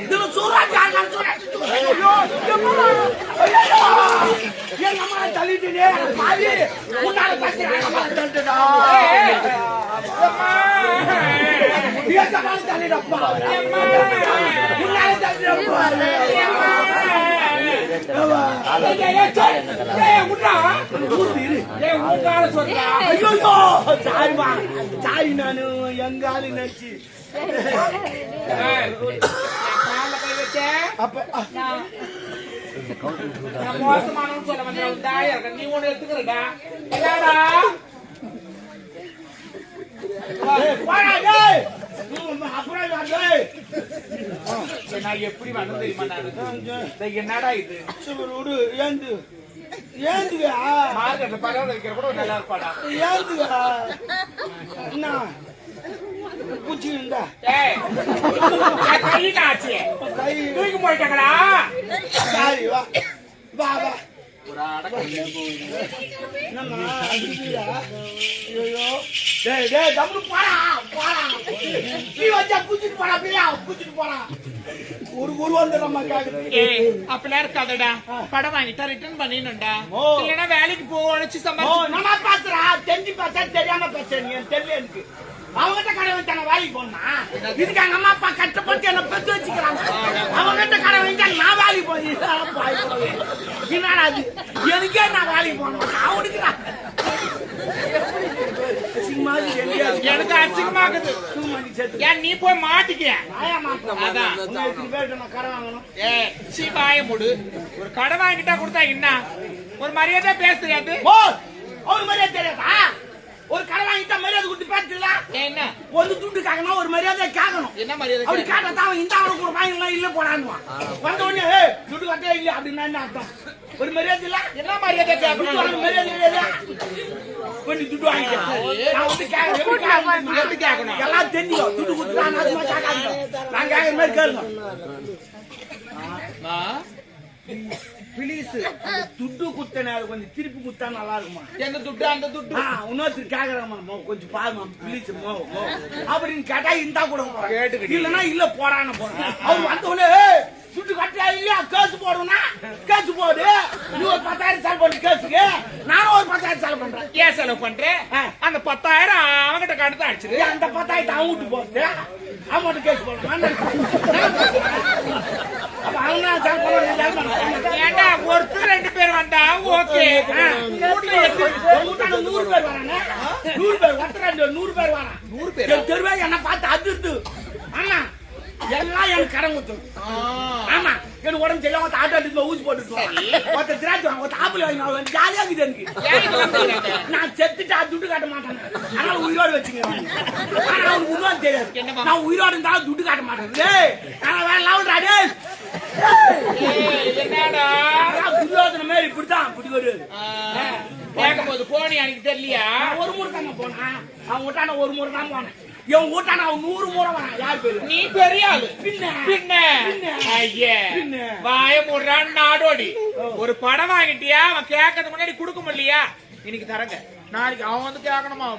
இதுல சூறாஜ் நான் சொல்லிட்டு ஐயோ என் அம்மா தள்ளிட்டே பாவி உன்னால பத்தி அம்மா தள்ளிட்டடா அம்மா என் அம்மா தள்ளிடப்பா அம்மா உன்னால தள்ளிடப்பா சாய் நானு எங்காலு நச்சு மோசமான சொல்ல வந்த நீ ஒண்ணு எடுத்துக்கிறடா நான் எப்படி வந்து தெரியுமா என்னடா இது ஏந்து ஏந்துயா மார்க்கெட்ல பரவாயில்ல வைக்கிற கூட நல்லா இருப்பாடா ஏந்துயா என்ன பூச்சி இருந்தா கை காட்சி தூக்கி போயிட்டாங்களா சாரி வா வா வா ஒரு அடக்கம் அப்படிலாம் இருக்காதடா படம் வாங்கிட்டா ரிட்டர்ன் பண்ணிடணும்டா இல்லைன்னா வேலைக்கு போச்சு சமாளிச்சு தெரிஞ்சு பார்த்தா தெரியாம பேசுறேன் தெரியல எனக்கு அவங்ககிட்ட கடை வச்சாங்க வேலைக்கு போனா இதுக்கு எங்க அம்மா அப்பா கஷ்டப்பட்டு என்ன பெற்று வச்சுக்கிறாங்க அவங்ககிட்ட கடை வச்சா நான் வேலைக்கு போய் என்னடா அது எனக்கே நான் வேலைக்கு போனேன் அவனுக்கு எனக்கு அசிங்கமாகுது ஏன் நீ போய் மாட்டிக்க சிவாய முடு ஒரு கடை வாங்கிட்டா கொடுத்தா என்ன ஒரு மரியாதை பேச தெரியாது ஒரு மரியாதை தெரியாதா ஒரு கடை வாங்கிட்டா மரியாதை கொடுத்து பேசல என்ன ஒரு துட்டு கேட்கணும் ஒரு மரியாதை கேட்கணும் என்ன மரியாதை அப்படி கேட்டா அவன் இந்த அவனுக்கு ஒரு வாங்கலாம் இல்ல போடான்னுவான் வந்த உடனே துட்டு கட்டே இல்ல அப்படின்னா என்ன அர்த்தம் ஒரு மரியாதை இல்ல என்ன மரியாதை கேட்கணும் மரியாதை இல்ல கொஞ்சம் துட்டு வாங்கிக்க நான் வந்து கேட்கணும் எல்லாம் தெரியும் துட்டு கொடுத்தா நான் கேட்கற மாதிரி கேளுங்க பிளீஸ் துட்டு குத்தன கொஞ்சம் திருப்பி குத்தா நல்லா இருக்குமா எந்த துட்டு அந்த துட்டு இன்னொருத்தர் கேக்குறாமா கொஞ்சம் பாருமா பிளீஸ் அப்படின்னு கேட்டா இருந்தா கூட இல்லன்னா இல்ல போறான்னு போறேன் அவர் வந்த உடனே துட்டு கட்டியா இல்லையா கேசு போடுனா கேசு போடு நீ ஒரு 10,000 செலவு பண்ணி கேசுக்கு நானும் ஒரு 10,000 செலவு பண்றேன் ஏன் செலவு பண்றேன் அந்த 10,000 அவங்கிட்ட கடத்த அடிச்சிரு அந்த 10,000 அவன் வீட்டு போட்டு அவன் கேஸ் போடுவான் ஒருத்தர் 2 பேர் வந்தா ஓகே 100 பேர் வராங்க 100 பேர் ஒருத்தர் 100 பேர் வரான் 100 பேர் தெருவே என்ன பார்த்து அதிர்த்து ஆமா எல்லாம் எனக்கு கடன் கொடுத்துரும் ஆமா எனக்கு உடம்பு சரியில்லை ஆட்டோ எடுத்து ஊசி போட்டுட்டு ஒருத்தர் திராட்சை ஒருத்தர் ஆப்பிள் வாங்கி ஜாலியா இருக்குது எனக்கு நான் செத்துட்டா துட்டு காட்ட மாட்டேன் அதனால உயிரோடு வச்சுக்கிறேன் ஆனா அவனுக்கு உண்மையும் தெரியாது நான் உயிரோடு இருந்தாலும் துட்டு காட்ட மாட்டேன் வேற லாவுடாடே துரியோதன மாதிரி இப்படித்தான் இப்படி வருது கேட்கும்போது போனி எனக்கு தெரியலையா ஒரு முறை தாங்க போனா அவன் விட்டான ஒரு முறை தான் போனேன் என் வீட்டான அவன் 100 முறை வரான் யார் பேரு நீ பெரிய ஆளு பின்ன ஐயே வாய மூடுறான் நாடோடி ஒரு படம் வாங்கிட்டியா அவன் கேட்கறதுக்கு முன்னாடி கொடுக்க முடியலையா இன்னைக்கு தரங்க நாளைக்கு அவன் வந்து கேட்கணுமா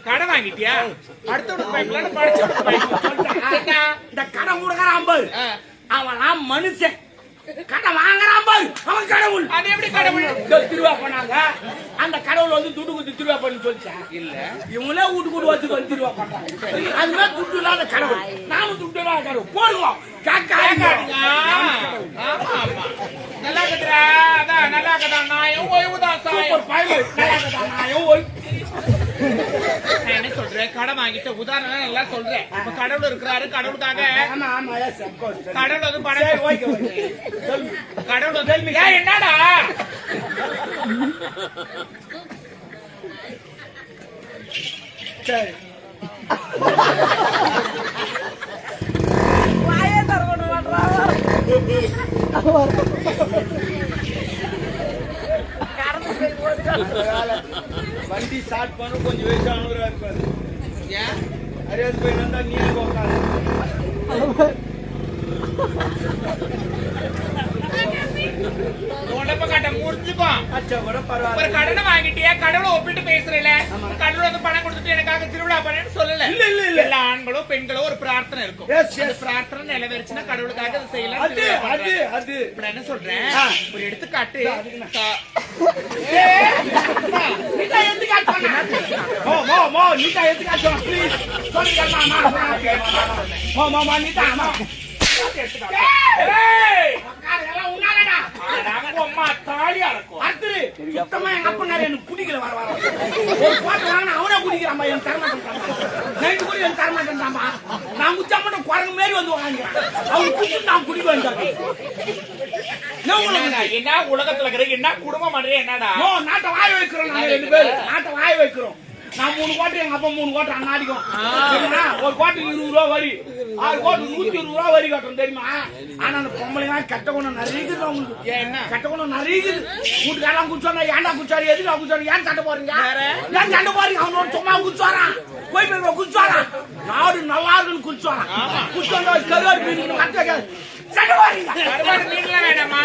கடை வாங்கிட்டியா அடுத்த இந்த கடை கொடுக்கறான் பாரு அவன் மனுஷன் கடை வாங்குறான் பாரு அவன் கடவுள் அது எப்படி கடவுள் திருவா பண்ணாங்க அந்த கடவுள் வந்து துட்டு குத்து திருவா பண்ணி சொல்லிச்சா இல்ல இவங்களே வீட்டு கூட்டு வச்சு வந்து திருவா பண்றாங்க அதுவே துட்டு இல்லாத கடவுள் நானும் துட்டு இல்லாத கடவுள் போடுவோம் நல்லா கத்துறா அதான் நல்லா கதா நாயும் ஓய்வுதான் சாயும் நாயும் ஓய்வு என்ன சொல்றேன் கடை வாங்கிட்ட உதாரணம் நல்லா சொல்றேன் கடவுள் இருக்கிறாரு கடவுளுக்காக கடவுள் வந்து பணம் கடவுள் வந்து என்னடா சரி வண்டி ஸ்டார்ட் பண்ண கொஞ்சம் வயசானவரா இருப்பாரு அறியாது போய் வந்தா நீ உட்காரு உடம்ப கட்ட முறிஞ்சுக்கும். அச்சா கூட பரவாயில்ல. ஒரு கடனை வாங்கிட்டியா, கடவுளை ஒப்பிட்டு பேசுறல. கடவுள் வந்து பணம் கொடுத்துட்டு எனக்காக திருவிழா பண்ணேன்னு சொல்லல. இல்ல இல்ல இல்ல. எல்லா ஆண்களும் பெண்களும் ஒரு பிரார்த்தனை இருக்கும். அந்த பிரார்த்தனை நிறைவேறுச்சுன்னா கடவுளுக்காக அதை செய்யலாம். அது இப்ப நான் என்ன சொல்றேன், ஒரு எடுத்துக்காட்டு. நீட்டா எடுத்துக்காட்டு. மோ நீட்டா எடுத்துக்காட்டு ப்ளீஸ். சொல்லுங்க மா நீட்டா மா. ஏய் எல்லாம் உன்னாலடா. நாங்க அம்மா தாலியா இருக்கும். அர்த்தரு சுத்தமா எங்க அப்பனாரே எனக்கு குடிக்கல வர ஒரு பாட்டு வாங்கினா அவனே குடிக்கிறான்பா. என் தரமாட்டேன் நைட்டு கூட என் தரமாட்டேன்டாம்பா. நான் குச்சா மட்டும் குரங்கு மாரி வந்து வாங்கிக்கிறேன். அவன் குடிச்சு நான் குடிக்க வேண்டாம். என்ன உலகத்துல இருக்கிற என்ன குடும்பம் பண்றே என்னடா? நாட்டை வாய வைக்கிறோம். நாங்க 2 பேரும் நாட்டை வாய வைக்கிறோம். நான் 3 கோட்டை எங்க அப்பா 3 கோட்டை அண்ணாடிக்கும். ஒரு கோட்டுக்கு 20 ரூபா வரி, 6 கோட்டு 120 ரூபா வரி கட்டணும் தெரியுமா? ஆனா அந்த பொம்பளைங்க கட்ட குணம் நிறைய உங்களுக்கு. என்ன கட்ட குணம் நிறைய வீட்டுக்காரன் குடிச்சோன்னா ஏன்டா குடிச்சாரு, எதுக்கு குடிச்சாரு, ஏன் சண்டை போறீங்க, ஏன் சண்டை போறீங்க? அவனோட சும்மா குடிச்சாரான், போய் குடிச்சாரான், நாடு நல்லா இருக்குன்னு குடிச்சாரான். குடிச்சோன்னா கருவாடு மீன் கட்ட சண்டை போறீங்க. கருவாடு மீன்லாம் வேணாமா?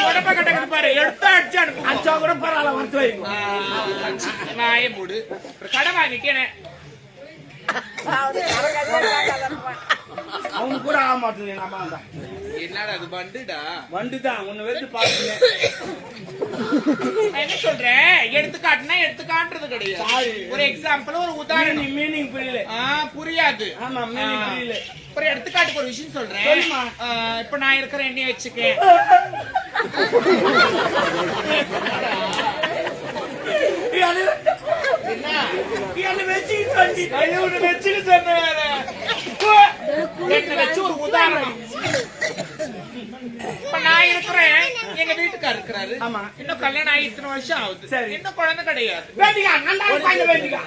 உடம்ப கட்டக்கு பாரு, எடுத்து அடிச்சு அனுப்பு. அச்சா கூட பரவாயில்ல வரத்து வைக்கும். நாயே மூடு. ஒரு கடை வாங்கிட்டேனே அவனு கூட ஆக மாட்டேங்குது. எங்க அம்மா தான் என்னடா அது வண்டுடா? வண்டுதான் ஒன்னு வச்சு பாத்துங்க. என்ன சொல்றேன், எடுத்துக்காட்டுனா எடுத்துக்காட்டுறது கிடையாது. ஒரு எக்ஸாம்பிள், ஒரு உதாரணம். மீனிங் புரியல. புரியாது. ஆமா மீனிங் புரியல. ஒரு எடுத்துக்காட்டுக்கு ஒரு விஷயம் சொல்றேன். இப்ப நான் இருக்கிற எண்ணெய் வச்சுக்கேன். ஒரு உதாரணம். இப்ப நான் இருக்கிறேன், எங்க வீட்டுக்காரர் இருக்கிறாரு. இன்னும் கல்யாணம் ஆகி இத்தனை வருஷம் ஆகுது, இன்னும் குழந்தை கிடையாது. வேண்டிக்கா வேண்டிக்கா.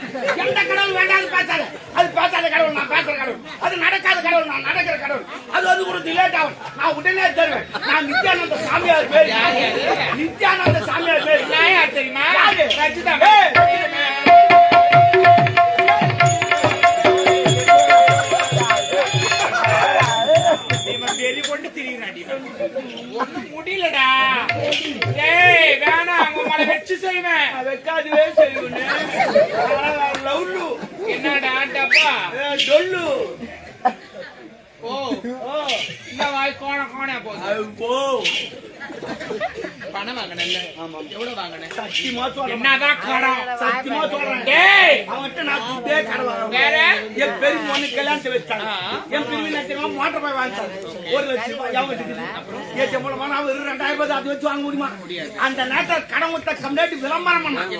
எந்த கடவுள் வேண்டாம் பேசாத. அது பேசாத கடவுள், நான் பேசுற கடவுள். அது நடக்காத கடவுள், நான் நடக்கிற கடவுள். அது கூட லேட் ஆகும், நான் உடனே தருவேன். நான் நித்யானந்த சாமியார் பேர். நித்யானந்த சாமியார் பேர் யார் தெரியுமா? ரஜிதா. முடியலடா. ஏய் வேணாம், உங்களை வச்சு செய்வேன். வைக்காதுவே செய்வேன். லவ்லு என்னடா டப்பா டொல்லு. ஓ இந்த வாய் கோண கோண போகுது. பணம் வாங்கினல்ல? எவ்வளவு வாங்கினேன்? சத்தியமா சொல்றேன். என்னதான் கடன்? சத்தியமா சொல்றேன். டேய் அவன்கிட்ட நான் குட்டே கடன் வாங்குறேன். வேற என் பெரிய பொண்ணு கல்யாணத்தை வச்சாங்க. என் பெரிய லட்சம் மோட்டர் போய் வாங்கிட்டாங்க. 1 லட்சம் ரூபாய் அவங்க இருக்குது. ஏன் மூலமா நான் 2000 ரூபாய் அது வச்சு வாங்க முடியுமா? அந்த நேரத்தில் கடன் கொடுத்த கம்ப்ளீட் விளம்பரம் பண்ணாங்க.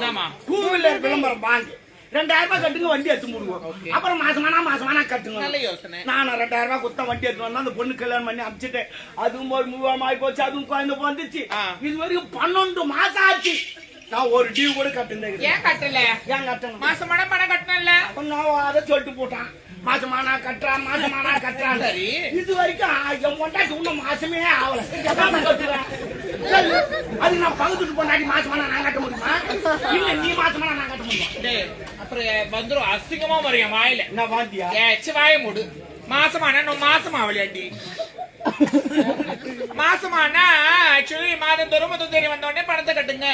2 வீலர் விளம்பரம் வாங்கி 2000 ரூபாய் கட்டுங்க, வண்டி எடுத்து முடிவோம். அப்புறம் மாசமானா கட்டுங்க. நல்ல யோசனை. நான் 2000 ரூபாய் கொடுத்த வண்டி எடுத்து வந்தா அந்த பொண்ணு கல்யாணம் பண்ணி அனுப்பிச்சுட்டேன். அதுவும் ஒரு மூவாம் ஆகி போச்சு, அதுவும் குழந்தை வந்துச்சு. இது வரைக்கும் 12 மாசம் ஆச்சு. நான் ஒரு டியூ கூட கட்டுனேன். ஏன் கட்டல? ஏன் கட்டணும்? மாசமான பணம் கட்டணும்ல. நான் அதை சொல்லிட்டு போட்டான். மாசமானா கட்டுறான். சரி, இது வரைக்கும் என் பொண்டாட்டி இன்னும் மாசமே ஆகல. அது நான் பகுத்துட்டு பொண்டாட்டி மாசமானா நான் கட்ட முடியுமா? இல்ல நீ மாசமானா நான் கட்ட முடியுமா? அப்புறம் வந்துரும் அசிங்கமா வரையும் வாயில. நான் வாந்தியா? ஏச்சு வாய மூடு. மாசமான மாசமா விளையாண்டி மாசமானா ஆக்சுவலி மாதம் தோறும் வந்த உடனே பணத்தை கட்டுங்க.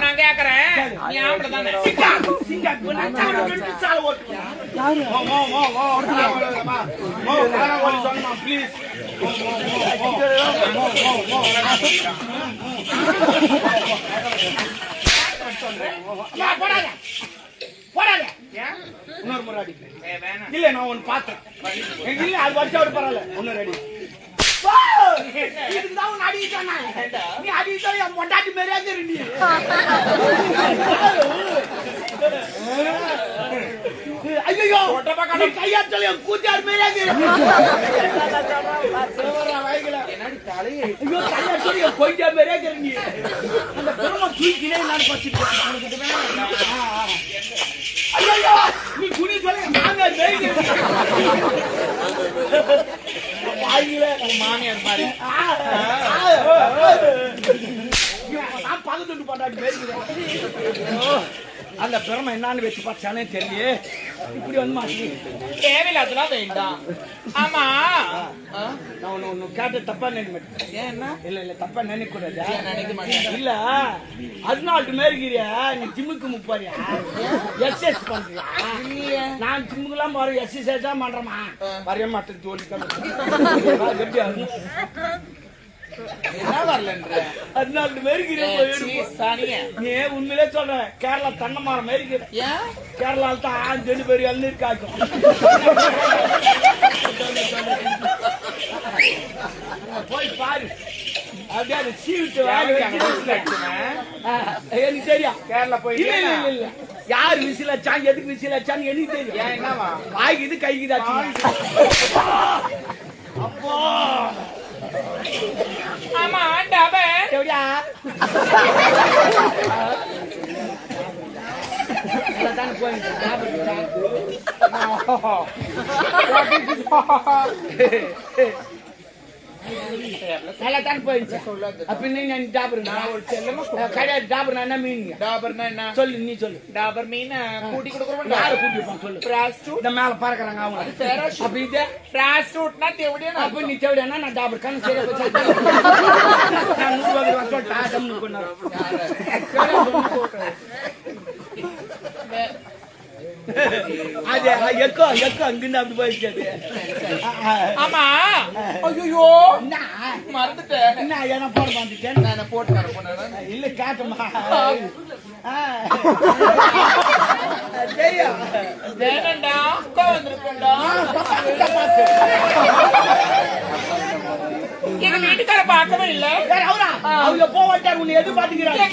நான் கேக்குறேன், நீ ஆம்பளை தானே? ப்ளீஸ் போடாத. இன்னொரு முறை அடி. இல்ல நான் ஒன்னு பார்த்தேன். இல்ல அது வச்சா விட பரவாயில்ல. ஒன்னு ரெடி. இதுதான் உன் அடிக்கிட்டானா? நீ அடிக்கிட்டா என் பொண்டாட்டி மாதிரியா இருந்தி. ஐயோ கையாச்சல என் கூத்தார் மாதிரியா இருக்கு. கையாச்சல என் கொஞ்சம் மாதிரியா இருக்கு. அந்த பெருமை தூக்கினே நான் பச்சுட்டேன். ஐயோ நீ குனி சொல்ல மாங்காய் வாயில உன் மாமியார் பாரு நான் பக்கத்து பாட்டாட்டு பேசுகிறேன். அந்த பெருமை என்னன்னு வச்சு பார்த்தானே தெரியல. இப்படி வந்து மாட்டி தேவையில்லாதெல்லாம் வேண்டாம். ஆமா நான் ஒண்ணு கேட்ட தப்பா நினைக்க மாட்டேன். ஏன்னா இல்ல தப்பா நினைக்க கூடாது. நினைக்க மாட்டேன். இல்ல 14 மேற்கிறியா நீ ஜிம்முக்கு முப்பாரியா எக்ஸசைஸ் பண்றியா? நான் ஜிம்முக்கு எல்லாம் போற எக்ஸசைஸ் தான் பண்றேமா. வரைய மாட்டேன் ஜோலி என்ன வரலன்ற 14 மேற்கிறியா நீ உண்மையிலே சொல்றேன். கேரளா தென்னை மரம் மேற்கிற கேரளால தான் டெலிவரி எல்லாம் காய்க்கும். போய் பாரு அப்படியே அதை சீவிட்டு எனக்கு தெரியும். கேரளா போய் இல்ல யாரு விசில் வச்சான் எதுக்கு விசில் வச்சான்னு எனக்கு தெரியும். என்னவா வாய்க்குது கைக்குதாச்சு. அப்போ ஆமா டாபர் எப்படியா தான் போயிட்டு நல்லாத்தான் போயிடுச்சு. அப்ப நீங்க டாபர் கிடையாது. டாபர் என்ன மீன்? டாபர்னா என்ன சொல்லு நீ சொல்லு. டாபர் மீன் கூட்டி கொடுக்குறோம். யாரு கூட்டிருப்பான் சொல்லு. பிராஸ்டியூட் இந்த மேல பறக்குறாங்க அவங்க. அப்ப இது பிராஸ்டியூட்னா தேவடியா அப்ப நீ தேவையா நான் டாபர் கண்ணு சரியா போச்சு. நான் 100 ரூபாய் சொல்லிட்டு ஆட்டம் கொண்டாரு. அது எக்கோ அங்கிருந்து அப்படி போயிடுச்சு. ஆமா ஐயோ மறந்துட்டேன். என்ன என்ன போட மாட்டேன். நான் போட்டு தர போனேன். இல்ல காட்டுமா தெரியும். வேணண்டா வந்திருக்கா எங்க வீட்டுக்கார பார்க்கவே இல்ல. அவங்க போவாட்டார் உன்னை எது பாத்துக்கிறாங்க.